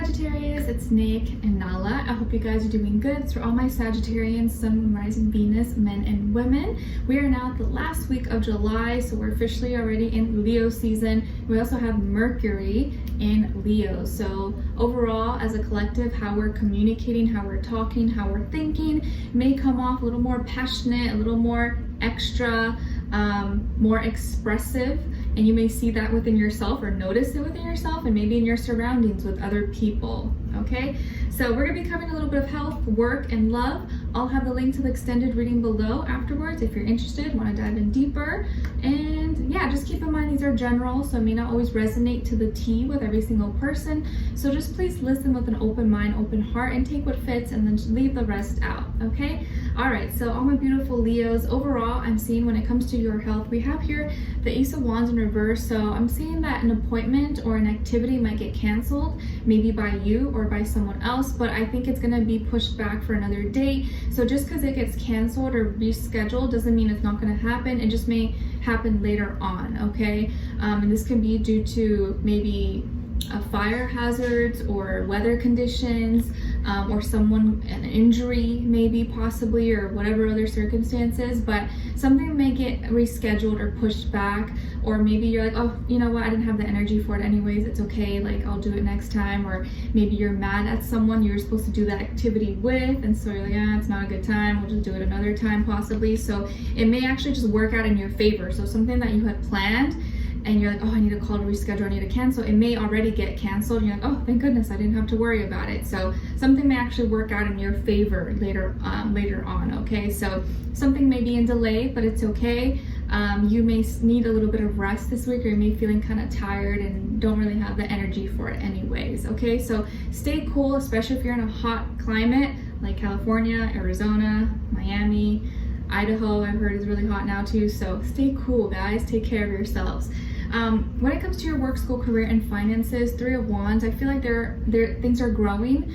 Sagittarius, it's Nick and Nala. I hope you guys are doing good. It's for all my Sagittarians, Sun, Moon, Rising, Venus, men and women. We are now at the last week of July, so we're officially already in Leo season. We also have Mercury in Leo. So overall, as a collective, how we're communicating, how we're talking, how we're thinking may come off a little more passionate, a little more extra, more expressive, and you may see that within yourself or notice it within yourself and maybe in your surroundings with other people. Okay, so we're going to be covering a little bit of health, work, and love. I'll have the link to the extended reading below afterwards if you're interested, want to dive in deeper. And yeah, just keep in mind these are general, so it may not always resonate to the T with every single person. So just please listen with an open mind, open heart, and take what fits and then just leave the rest out. Okay, all right, so all my beautiful Leos, overall I'm seeing when it comes to your health, we have here the Ace of Wands in reverse. So I'm seeing that an appointment or an activity might get canceled, maybe by you or by someone else, but I think it's going to be pushed back for another date. So just because it gets canceled or rescheduled doesn't mean it's not going to happen. It just may happen later on. Okay, and this can be due to maybe fire hazards or weather conditions, or an injury maybe possibly, or whatever other circumstances, but something may get rescheduled or pushed back, or maybe you're like, oh, you know what, I didn't have the energy for it anyways, it's okay, like I'll do it next time. Or maybe you're mad at someone you're supposed to do that activity with, and so you're like, it's not a good time, we'll just do it another time possibly. So it may actually just work out in your favor. So something that you had planned and you're like, oh, I need to call to reschedule, I need to cancel, it may already get canceled. And you're like, oh, thank goodness, I didn't have to worry about it. So something may actually work out in your favor later on, okay? So something may be in delay, but it's okay. You may need a little bit of rest this week, or you may be feeling kind of tired and don't really have the energy for it anyways, okay? So stay cool, especially if you're in a hot climate like California, Arizona, Miami, Idaho, I've heard is really hot now too. So stay cool, guys. Take care of yourselves. When it comes to your work, school, career, and finances, Three of Wands, I feel like things are growing,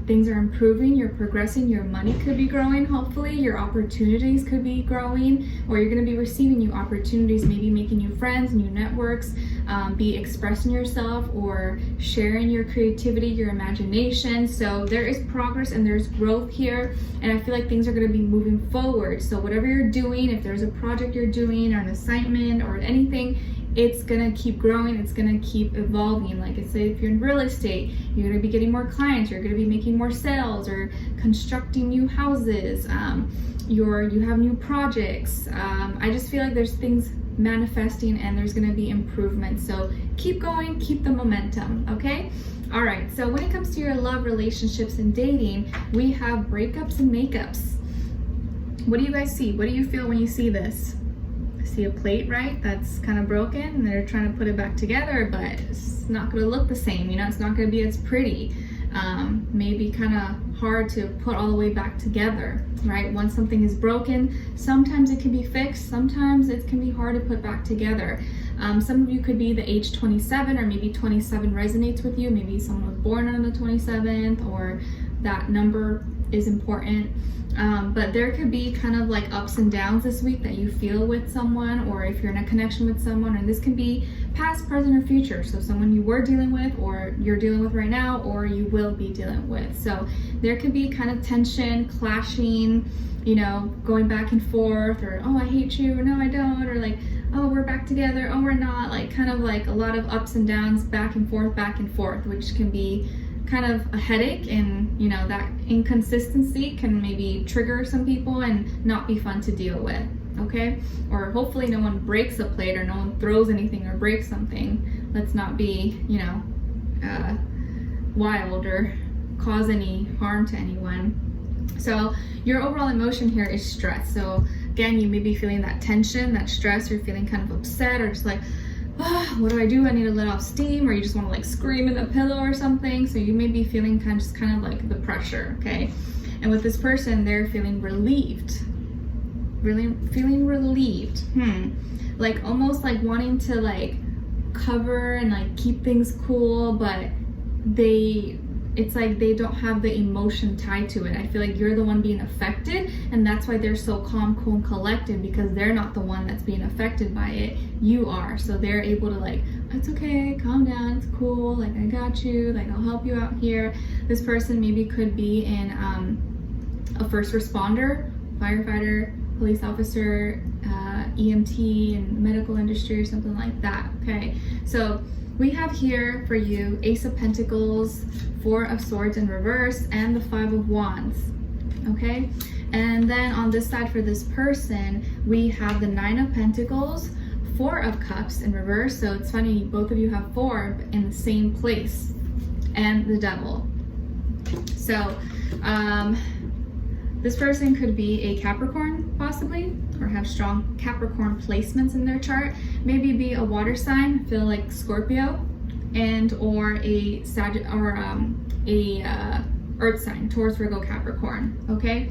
things are improving, you're progressing, your money could be growing, hopefully, your opportunities could be growing, or you're going to be receiving new opportunities, maybe making new friends, new networks, be expressing yourself or sharing your creativity, your imagination. So there is progress and there's growth here, and I feel like things are going to be moving forward. So whatever you're doing, if there's a project you're doing or an assignment or anything, it's gonna keep growing, it's gonna keep evolving. Like I said, if you're in real estate, you're gonna be getting more clients, you're gonna be making more sales or constructing new houses, you have new projects. I just feel like there's things manifesting and there's gonna be improvement. So keep going, keep the momentum, okay? All right, so when it comes to your love, relationships, and dating, we have breakups and makeups. What do you guys see? What do you feel when you see this? See a plate, right? That's kind of broken and they're trying to put it back together, but it's not going to look the same, it's not going to be as pretty. Maybe kind of hard to put all the way back together, right? Once something is broken, sometimes it can be fixed, sometimes it can be hard to put back together. Some of you could be the age 27, or maybe 27 resonates with you. Maybe someone was born on the 27th, or that number is important. But there could be kind of like ups and downs this week that you feel with someone, or if you're in a connection with someone, and this can be past, present, or future. So someone you were dealing with, or you're dealing with right now, or you will be dealing with. So there could be kind of tension, clashing, going back and forth, or, oh, I hate you, or no, I don't, or like, oh, we're back together, oh, we're not, like kind of like a lot of ups and downs, back and forth, which can be kind of a headache, and that inconsistency can maybe trigger some people and not be fun to deal with, okay? Or hopefully no one breaks a plate, or no one throws anything or breaks something. Let's not be wild or cause any harm to anyone. So your overall emotion here is stress. So again, you may be feeling that tension, that stress, you're feeling kind of upset, or just like, what do? I need to let off steam, or you just want to like scream in the pillow or something. So you may be feeling kind of like the pressure, okay? And with this person, they're feeling relieved, really feeling relieved. Like almost like wanting to like cover and like keep things cool, but it's like they don't have the emotion tied to it. I feel like you're the one being affected, and that's why they're so calm, cool, and collected, because they're not the one that's being affected by it. You are. So they're able to like, it's okay, calm down, it's cool, like I got you, like I'll help you out here. This person maybe could be in a first responder, firefighter, police officer, EMT, and medical industry or something like that. Okay, so we have here for you Ace of Pentacles, Four of Swords in reverse, and the Five of Wands. Okay, and then on this side for this person, we have the Nine of Pentacles, Four of Cups in reverse. So it's funny, both of you have four in the same place, and the Devil. So this person could be a Capricorn possibly, or have strong Capricorn placements in their chart. Maybe be a water sign, feel like Scorpio, and or a earth sign, Taurus, Virgo, Capricorn. Okay,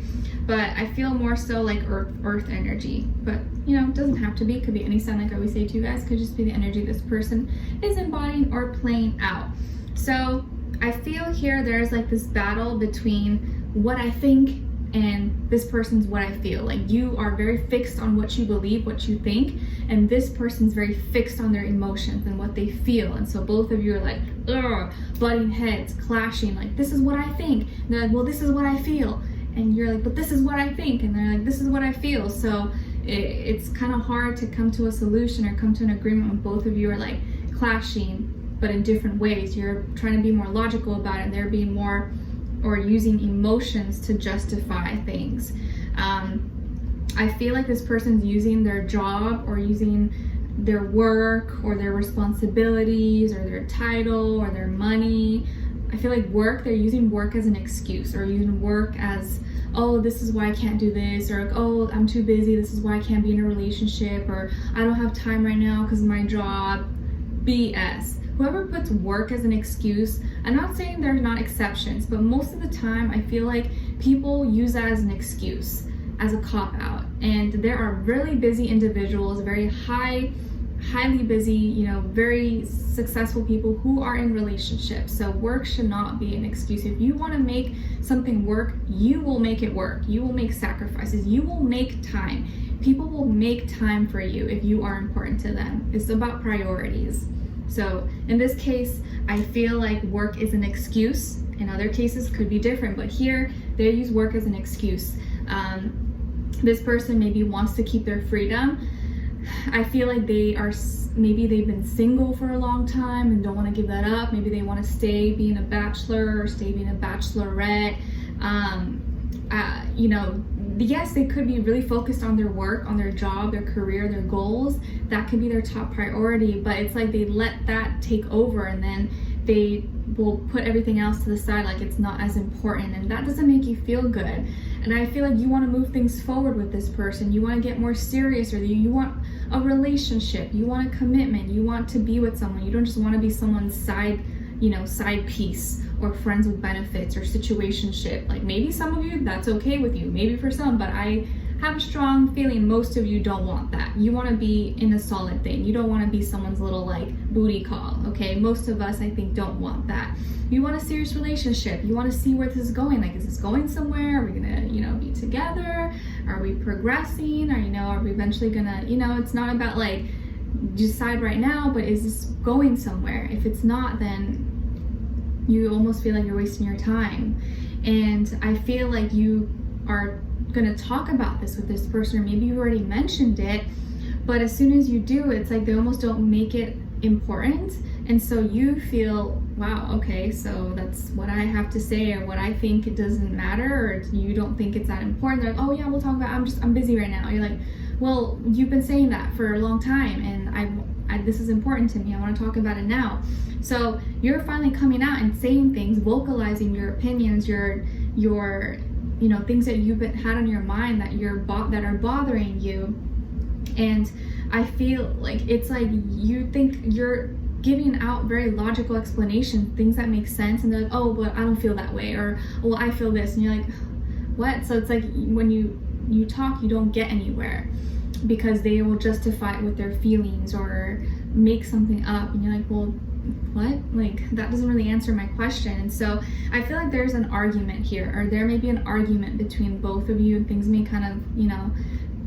but I feel more so like earth energy, but you know, it doesn't have to be. It could be any sign, like I always say to you guys. Could just be the energy this person is embodying or playing out. So I feel here there's like this battle between what I think and this person's what I feel. Like you are very fixed on what you believe, what you think, and this person's very fixed on their emotions and what they feel. And so both of you are like, ugh, butting heads, clashing, like this is what I think. And they're like, well, this is what I feel. And you're like, but this is what I think. And they're like, this is what I feel. So it's kind of hard to come to a solution or come to an agreement when both of you are like clashing, but in different ways. You're trying to be more logical about it, and they're being more or using emotions to justify things. I feel like this person's using their job or using their work or their responsibilities or their title or their money. I feel like they're using work as an excuse, or using work as, oh, this is why I can't do this, or like, oh, I'm too busy, this is why I can't be in a relationship, or I don't have time right now because of my job. BS. Whoever puts work as an excuse, I'm not saying there's not exceptions, but most of the time I feel like people use that as an excuse, as a cop-out. And there are really busy individuals, very highly busy, you know, very successful people who are in relationships. So work should not be an excuse. If you want to make something work, you will make it work. You will make sacrifices. You will make time. People will make time for you if you are important to them. It's about priorities. So in this case, I feel like work is an excuse. In other cases, could be different, but here they use work as an excuse. This person maybe wants to keep their freedom. I feel like maybe they've been single for a long time and don't want to give that up. Maybe they want to stay being a bachelor or stay being a bachelorette. You know, yes, they could be really focused on their work, on their job, their career, their goals. That could be their top priority, but it's like they let that take over, and then they will put everything else to the side like it's not as important, and that doesn't make you feel good. And I feel like you want to move things forward with this person. You want to get more serious, or you want a relationship, you want a commitment, you want to be with someone. You don't just want to be someone's side piece or friends with benefits or situationship. Like maybe some of you, that's okay with you, maybe for some, but I have a strong feeling most of you don't want that. You want to be in a solid thing. You don't want to be someone's little like booty call, okay? Most of us, I think, don't want that. You want a serious relationship. You want to see where this is going. Like, is this going somewhere? Are we gonna, be together? Are we progressing? Or, are we eventually gonna, it's not about like, decide right now, but is this going somewhere? If it's not, then you almost feel like you're wasting your time. And I feel like you are gonna talk about this with this person, or maybe you already mentioned it, but as soon as you do, it's like they almost don't make it important. And so you feel, wow, okay, so that's what I have to say, or what I think, it doesn't matter, or you don't think it's that important. They're like, oh yeah, we'll talk about it. I'm busy right now. You're like, well, you've been saying that for a long time, and this is important to me. I want to talk about it now. So you're finally coming out and saying things, vocalizing your opinions, your things that you've had on your mind that are bothering you. And I feel like it's like you think you're giving out very logical explanations, things that make sense, and they're like, oh, but I don't feel that way, or well, I feel this, and you're like, what? So it's like when you talk, you don't get anywhere, because they will justify it with their feelings or make something up, and you're like, well, what? Like, that doesn't really answer my question. And so I feel like there's an argument here, or there may be an argument between both of you, and things may kind of, you know,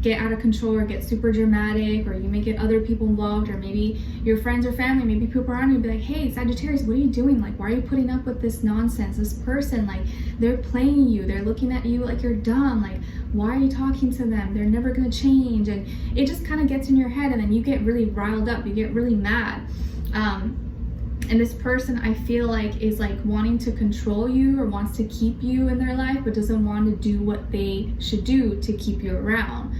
get out of control or get super dramatic, or you may get other people involved, or maybe your friends or family, maybe people around you be like, hey, Sagittarius, what are you doing? Like, why are you putting up with this nonsense? This person, like, they're playing you, they're looking at you like you're dumb, like, why are you talking to them? They're never gonna change. And it just kind of gets in your head, and then you get really riled up, you get really mad. And this person, I feel like, is like wanting to control you or wants to keep you in their life, but doesn't want to do what they should do to keep you around.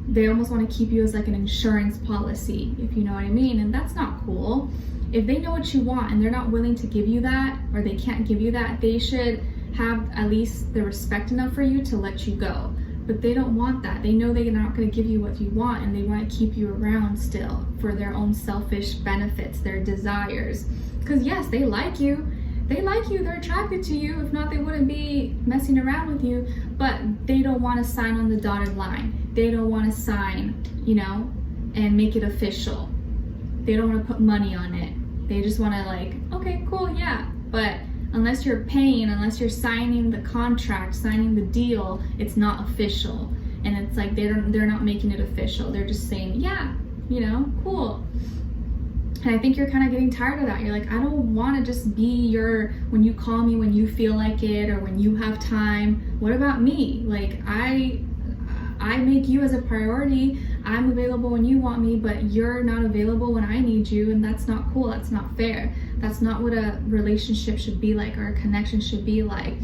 They almost want to keep you as like an insurance policy, if you know what I mean. And that's not cool. If they know what you want and they're not willing to give you that, or they can't give you that, they should have at least the respect enough for you to let you go. But they don't want that. They know they're not going to give you what you want, and they want to keep you around still for their own selfish benefits, their desires. Because yes, they like you. They like you, they're attracted to you. If not, they wouldn't be messing around with you. But they don't want to sign on the dotted line. They don't want to sign, you know, and make it official. They don't want to put money on it. They just want to, like, okay, cool, yeah. But unless you're paying, unless you're signing the contract, signing the deal, it's not official. And it's like they're not making it official. They're just saying, yeah, you know, cool. And I think you're kind of getting tired of that. You're like, I don't want to just be your, when you call me when you feel like it, or when you have time. What about me? Like, I make you as a priority. I'm available when you want me, but you're not available when I need you, and that's not cool. That's not fair. That's not what a relationship should be like, or a connection should be like.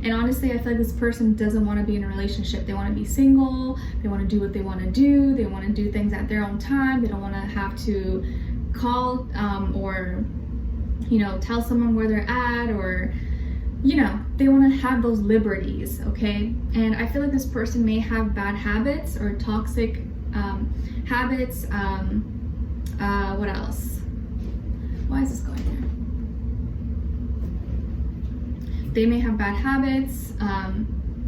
And honestly, I feel like this person doesn't want to be in a relationship. They want to be single. They want to do what they want to do. They want to do things at their own time. They don't want to have to call or, you know, tell someone where they're at, or, you know, they want to have those liberties, okay? And I feel like this person may have bad habits or toxic habits. What else? Why is this going there? They may have bad habits,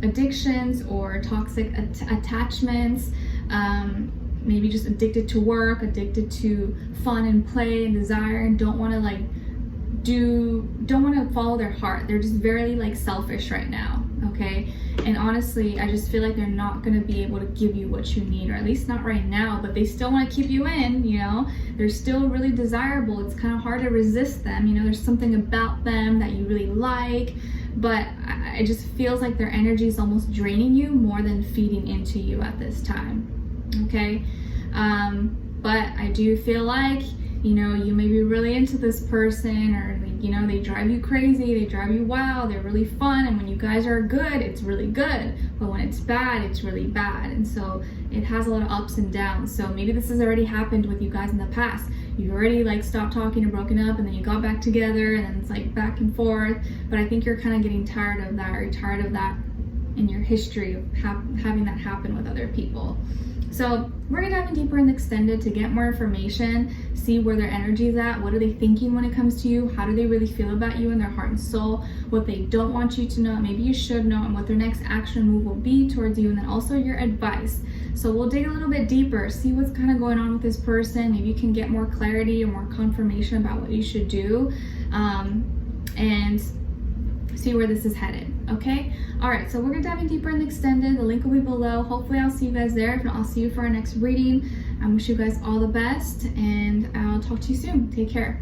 addictions, or toxic attachments. Maybe just addicted to work, addicted to fun and play and desire, and don't want to follow their heart. They're just very like selfish right now, okay? And honestly, I just feel like they're not going to be able to give you what you need, or at least not right now, but they still want to keep you in, you know? They're still really desirable. It's kind of hard to resist them, you know? There's something about them that you really like, but it just feels like their energy is almost draining you more than feeding into you at this time. Okay, but I do feel like, you know, you may be really into this person, or, you know, they drive you crazy, they drive you wild, they're really fun, and when you guys are good, it's really good, but when it's bad, it's really bad. And so it has a lot of ups and downs. So maybe this has already happened with you guys in the past. You've already like stopped talking or broken up, and then you got back together, and then it's like back and forth. But I think you're kind of getting tired of that, or tired of that in your history of having that happen with other people. So we're gonna dive deeper in the extended to get more information, see where their energy is at, what are they thinking when it comes to you, how do they really feel about you in their heart and soul, what they don't want you to know, maybe you should know, and what their next action move will be towards you, and then also your advice. So we'll dig a little bit deeper, see what's kind of going on with this person. Maybe you can get more clarity or more confirmation about what you should do, and see where this is headed. Okay, all right, so we're gonna dive in deeper in the extended. The link will be below. Hopefully I'll see you guys there. If not, I'll see you for our next reading. I wish you guys all the best, and I'll talk to you soon. Take care.